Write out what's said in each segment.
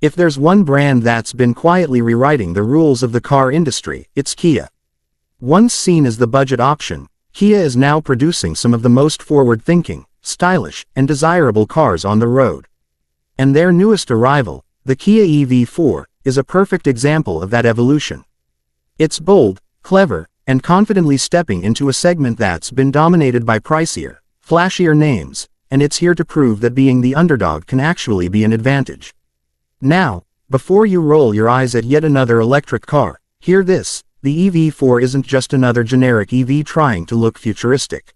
If there's one brand that's been quietly rewriting the rules of the car industry, it's Kia. Once seen as the budget option, Kia is now producing some of the most forward-thinking, stylish, and desirable cars on the road. And their newest arrival, the Kia EV4, is a perfect example of that evolution. It's bold, clever, and confidently stepping into a segment that's been dominated by pricier, flashier names, and it's here to prove that being the underdog can actually be an advantage. Now, before you roll your eyes at yet another electric car, hear this: the EV4 isn't just another generic EV trying to look futuristic.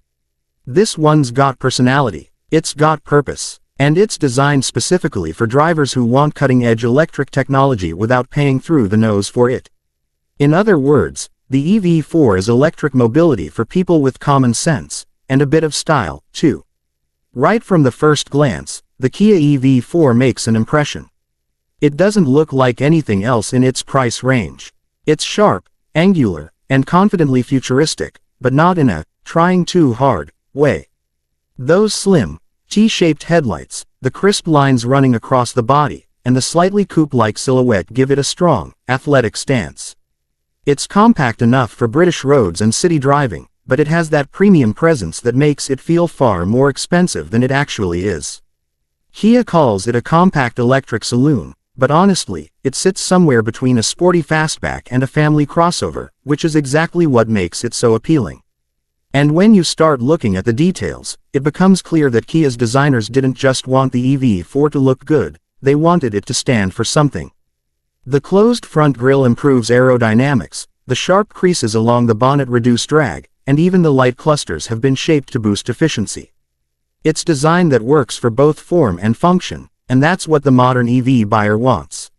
This one's got personality, it's got purpose, and it's designed specifically for drivers who want cutting-edge electric technology without paying through the nose for it. In other words, the EV4 is electric mobility for people with common sense, and a bit of style, too. Right from the first glance, the Kia EV4 makes an impression. It doesn't look like anything else in its price range. It's sharp, angular, and confidently futuristic, but not in a trying too hard way. Those slim, T-shaped headlights, the crisp lines running across the body, and the slightly coupe-like silhouette give it a strong, athletic stance. It's compact enough for British roads and city driving, but it has that premium presence that makes it feel far more expensive than it actually is. Kia calls it a compact electric saloon, but honestly, it sits somewhere between a sporty fastback and a family crossover, which is exactly what makes it so appealing. And when you start looking at the details, it becomes clear that Kia's designers didn't just want the EV4 to look good, they wanted it to stand for something. The closed front grille improves aerodynamics, the sharp creases along the bonnet reduce drag, and even the light clusters have been shaped to boost efficiency. It's design that works for both form and function, and that's what the modern EV buyer wants.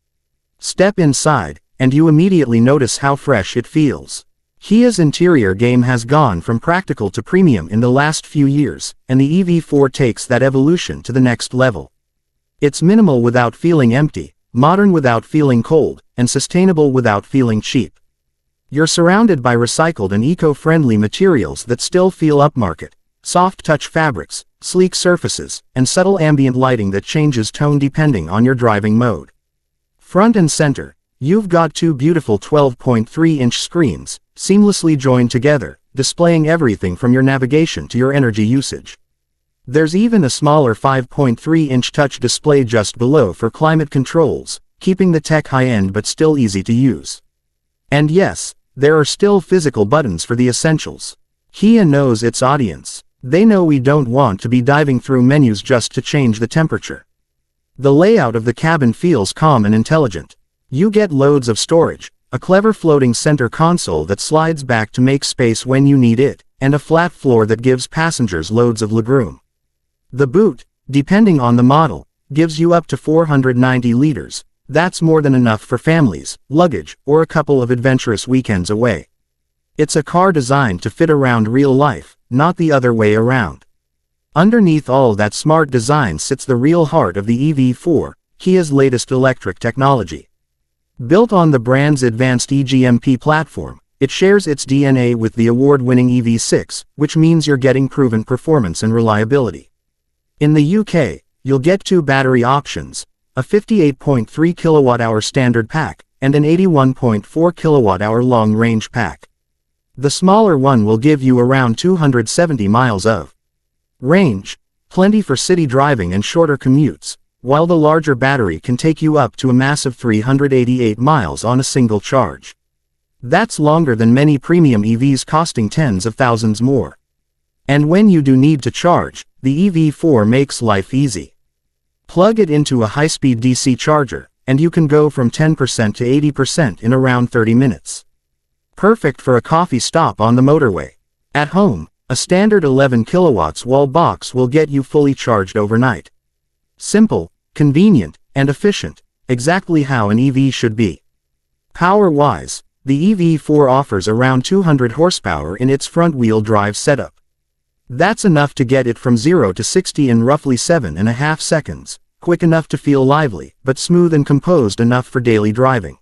Step inside, and you immediately notice how fresh it feels. Kia's interior game has gone from practical to premium in the last few years, and the EV4 takes that evolution to the next level. It's minimal without feeling empty, modern without feeling cold, and sustainable without feeling cheap. You're surrounded by recycled and eco-friendly materials that still feel upmarket: soft touch fabrics, sleek surfaces, and subtle ambient lighting that changes tone depending on your driving mode. Front and center, you've got two beautiful 12.3-inch screens, seamlessly joined together, displaying everything from your navigation to your energy usage. There's even a smaller 5.3-inch touch display just below for climate controls, keeping the tech high-end but still easy to use. And yes, there are still physical buttons for the essentials. Kia knows its audience. They know we don't want to be diving through menus just to change the temperature. The layout of the cabin feels calm and intelligent. You get loads of storage, a clever floating center console that slides back to make space when you need it, and a flat floor that gives passengers loads of legroom. The boot, depending on the model, gives you up to 490 liters. That's more than enough for families, luggage, or a couple of adventurous weekends away. It's a car designed to fit around real life, not the other way around. Underneath all that smart design sits the real heart of the EV4, Kia's latest electric technology. Built on the brand's advanced EGMP platform, it shares its DNA with the award-winning EV6, which means you're getting proven performance and reliability. In the UK, you'll get two battery options: a 58.3 kWh standard pack, and an 81.4 kWh long-range pack. The smaller one will give you around 270 miles of range, plenty for city driving and shorter commutes, while the larger battery can take you up to a massive 388 miles on a single charge. That's longer than many premium EVs, costing tens of thousands more. And when you do need to charge, the EV4 makes life easy. Plug it into a high-speed DC charger, and you can go from 10% to 80% in around 30 minutes. Perfect for a coffee stop on the motorway. At home, a standard 11 kilowatts wall box will get you fully charged overnight. Simple, convenient, and efficient, exactly how an EV should be. Power-wise, the EV4 offers around 200 horsepower in its front-wheel drive setup. That's enough to get it from 0 to 60 in roughly 7.5 seconds, quick enough to feel lively, but smooth and composed enough for daily driving.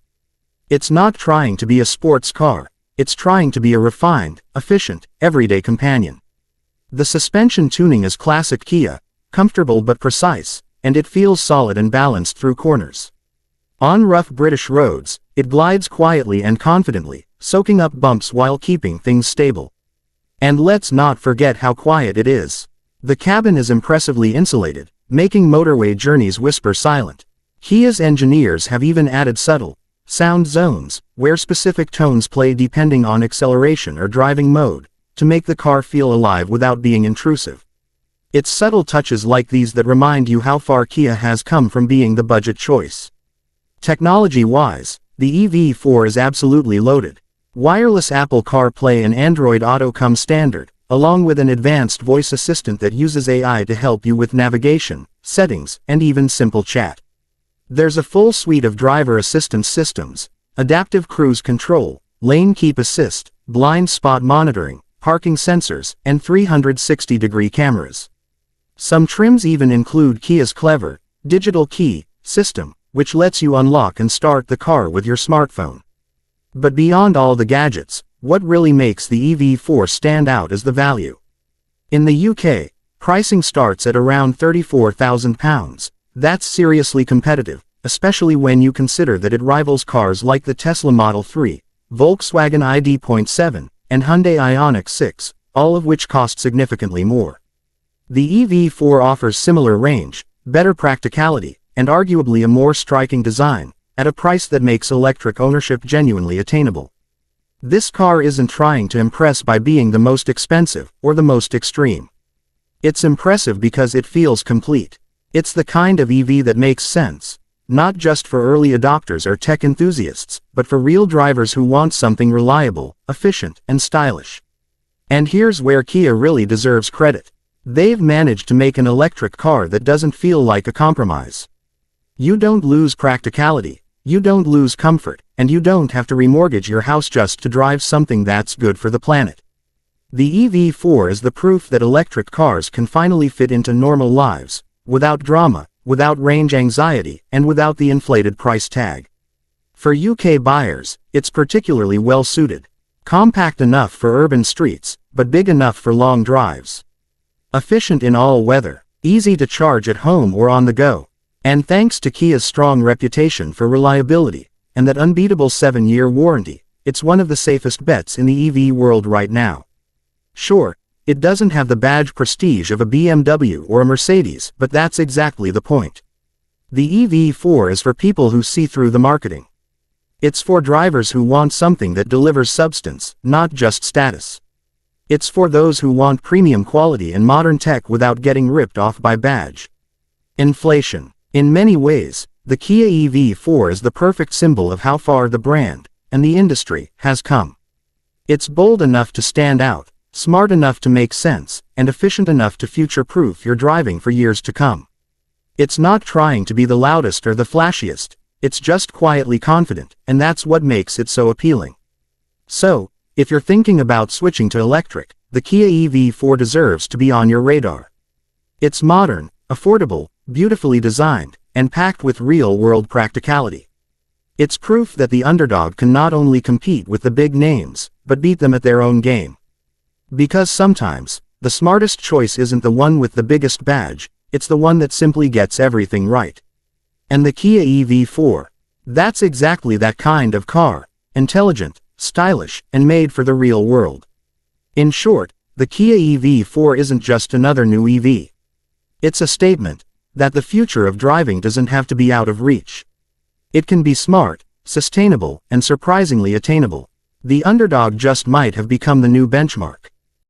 It's not trying to be a sports car, it's trying to be a refined, efficient, everyday companion. The suspension tuning is classic Kia, comfortable but precise, and it feels solid and balanced through corners. On rough British roads, it glides quietly and confidently, soaking up bumps while keeping things stable. And let's not forget how quiet it is. The cabin is impressively insulated, making motorway journeys whisper silent. Kia's engineers have even added subtle sound zones, where specific tones play depending on acceleration or driving mode, to make the car feel alive without being intrusive. It's subtle touches like these that remind you how far Kia has come from being the budget choice. Technology-wise, the EV4 is absolutely loaded. Wireless Apple CarPlay and Android Auto come standard, along with an advanced voice assistant that uses AI to help you with navigation, settings, and even simple chat. There's a full suite of driver assistance systems, adaptive cruise control, lane keep assist, blind spot monitoring, parking sensors, and 360-degree cameras. Some trims even include Kia's clever digital key system, which lets you unlock and start the car with your smartphone. But beyond all the gadgets, what really makes the EV4 stand out is the value. In the UK, pricing starts at around £34,000. That's seriously competitive, especially when you consider that it rivals cars like the Tesla Model 3, Volkswagen ID.7, and Hyundai Ioniq 6, all of which cost significantly more. The EV4 offers similar range, better practicality, and arguably a more striking design, at a price that makes electric ownership genuinely attainable. This car isn't trying to impress by being the most expensive or the most extreme. It's impressive because it feels complete. It's the kind of EV that makes sense, not just for early adopters or tech enthusiasts, but for real drivers who want something reliable, efficient, and stylish. And here's where Kia really deserves credit. They've managed to make an electric car that doesn't feel like a compromise. You don't lose practicality, you don't lose comfort, and you don't have to remortgage your house just to drive something that's good for the planet. The EV4 is the proof that electric cars can finally fit into normal lives, without drama, without range anxiety, and without the inflated price tag. For UK buyers, it's particularly well suited. Compact enough for urban streets, but big enough for long drives. Efficient in all weather, easy to charge at home or on the go. And thanks to Kia's strong reputation for reliability, and that unbeatable 7-year warranty, it's one of the safest bets in the EV world right now. Sure, it doesn't have the badge prestige of a BMW or a Mercedes, but that's exactly the point. The EV4 is for people who see through the marketing. It's for drivers who want something that delivers substance, not just status. It's for those who want premium quality and modern tech without getting ripped off by badge. Inflation. In many ways, the Kia EV4 is the perfect symbol of how far the brand, and the industry, has come. It's bold enough to stand out, smart enough to make sense, and efficient enough to future-proof your driving for years to come. It's not trying to be the loudest or the flashiest, it's just quietly confident, and that's what makes it so appealing. So, if you're thinking about switching to electric, the Kia EV4 deserves to be on your radar. It's modern, affordable, beautifully designed, and packed with real-world practicality. It's proof that the underdog can not only compete with the big names, but beat them at their own game. Because sometimes, the smartest choice isn't the one with the biggest badge, it's the one that simply gets everything right. And the Kia EV4, that's exactly that kind of car, intelligent, stylish, and made for the real world. In short, the Kia EV4 isn't just another new EV. It's a statement that the future of driving doesn't have to be out of reach. It can be smart, sustainable, and surprisingly attainable. The underdog just might have become the new benchmark.